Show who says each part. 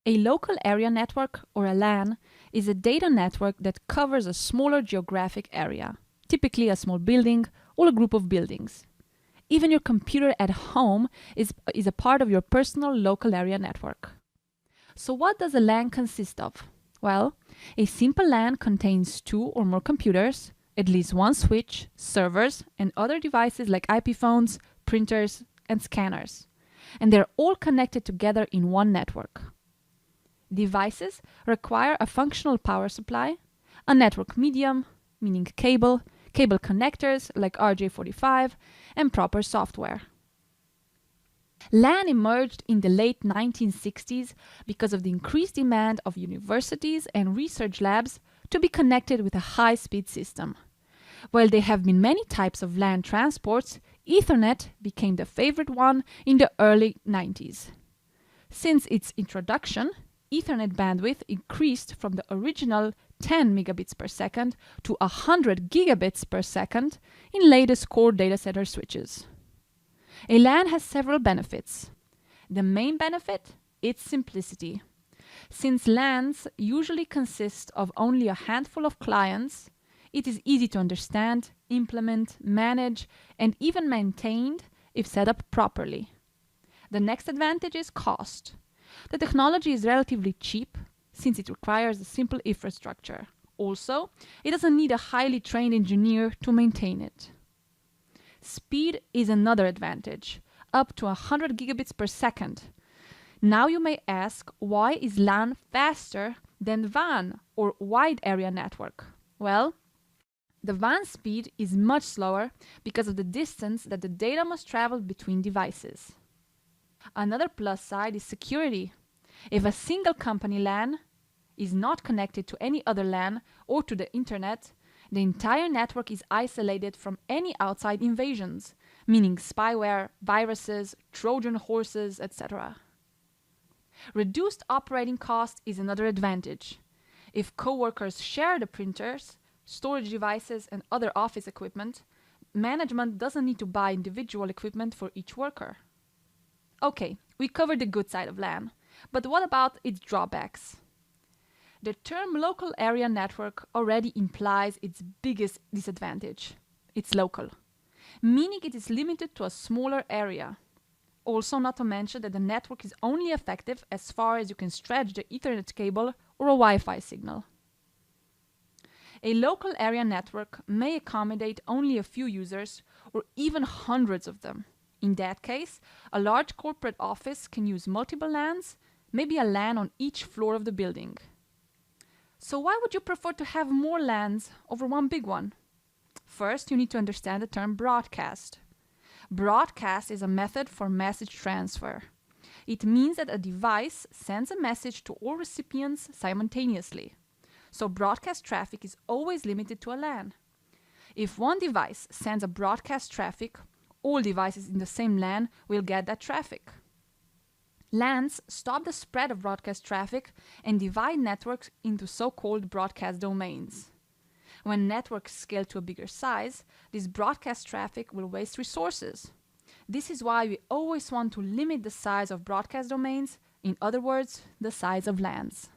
Speaker 1: A local area network, or a LAN, is a data network that covers a smaller geographic area, typically a small building or a group of buildings. Even your computer at home is a part of your personal local area network. So what does a LAN consist of? Well, a simple LAN contains two or more computers, at least one switch, servers, and other devices like IP phones, printers, and scanners. And they're all connected together in one network. Devices require a functional power supply, a network medium, meaning cable connectors like RJ45, and proper software. LAN emerged in the late 1960s because of the increased demand of universities and research labs to be connected with a high-speed system. While there have been many types of LAN transports, Ethernet became the favorite one in the early 90s. Since its introduction, Ethernet bandwidth increased from the original 10 megabits per second to 100 gigabits per second in latest core data center switches. A LAN has several benefits. The main benefit? Its simplicity. Since LANs usually consist of only a handful of clients, it is easy to understand, implement, manage, and even maintained if set up properly. The next advantage is cost. The technology is relatively cheap since it requires a simple infrastructure. Also, it doesn't need a highly trained engineer to maintain it. Speed is another advantage, up to 100 gigabits per second. Now you may ask, why is LAN faster than WAN or wide area network? Well, the WAN speed is much slower because of the distance that the data must travel between devices. Another plus side is security. If a single company LAN is not connected to any other LAN or to the internet, the entire network is isolated from any outside invasions, meaning spyware, viruses, Trojan horses, etc. Reduced operating cost is another advantage. If coworkers share the printers, storage devices, and other office equipment, management doesn't need to buy individual equipment for each worker. Okay, we covered the good side of LAN, but what about its drawbacks? The term local area network already implies its biggest disadvantage. It's local, meaning it is limited to a smaller area. Also, not to mention that the network is only effective as far as you can stretch the Ethernet cable or a Wi-Fi signal. A local area network may accommodate only a few users or even hundreds of them. In that case, a large corporate office can use multiple LANs, maybe a LAN on each floor of the building. So why would you prefer to have more LANs over one big one? First, you need to understand the term broadcast. Broadcast is a method for message transfer. It means that a device sends a message to all recipients simultaneously. So broadcast traffic is always limited to a LAN. If one device sends a broadcast traffic, all devices in the same LAN will get that traffic. LANs stop the spread of broadcast traffic and divide networks into so-called broadcast domains. When networks scale to a bigger size, this broadcast traffic will waste resources. This is why we always want to limit the size of broadcast domains, in other words, the size of LANs.